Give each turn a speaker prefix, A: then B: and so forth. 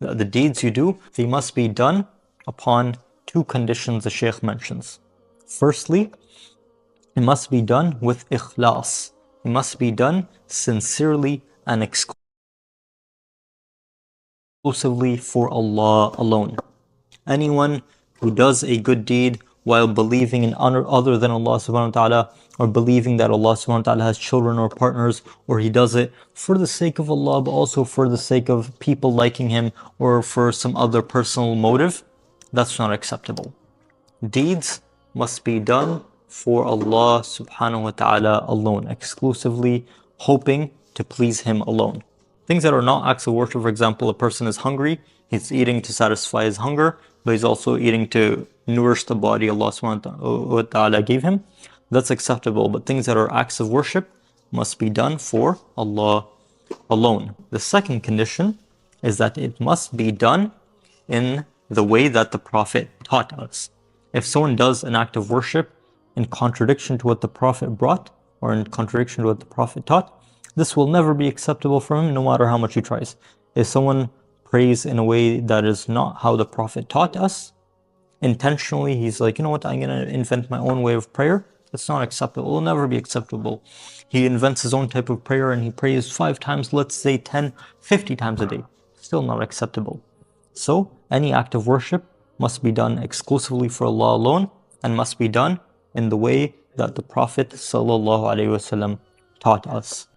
A: The deeds you do, they must be done upon two conditions the Shaykh mentions. Firstly, it must be done with ikhlas. It must be done sincerely and exclusively for Allah alone. Anyone who does a good deed while believing in honor other than Allah subhanahu wa ta'ala, or believing that Allah subhanahu wa ta'ala has children or partners, or he does it for the sake of Allah but also for the sake of people liking him or for some other personal motive, that's not acceptable. Deeds must be done for Allah subhanahu wa ta'ala alone, exclusively hoping to please him alone. Things that are not acts of worship, for example, a person is hungry, he's eating to satisfy his hunger, but he's also eating to nourish the body Allah subhanahu wa ta'ala gave him. That's acceptable, but things that are acts of worship must be done for Allah alone. The second condition is that it must be done in the way that the Prophet taught us. If someone does an act of worship in contradiction to what the Prophet brought, or in contradiction to what the Prophet taught, this will never be acceptable for him, no matter how much he tries. If someone prays in a way that is not how the Prophet taught us, intentionally, he's like, you know what, I'm going to invent my own way of prayer, that's not acceptable. It will never be acceptable. He invents his own type of prayer and he prays 5 times, let's say 10, 50 times a day. Still not acceptable. So, any act of worship must be done exclusively for Allah alone and must be done in the way that the Prophet ﷺ taught us.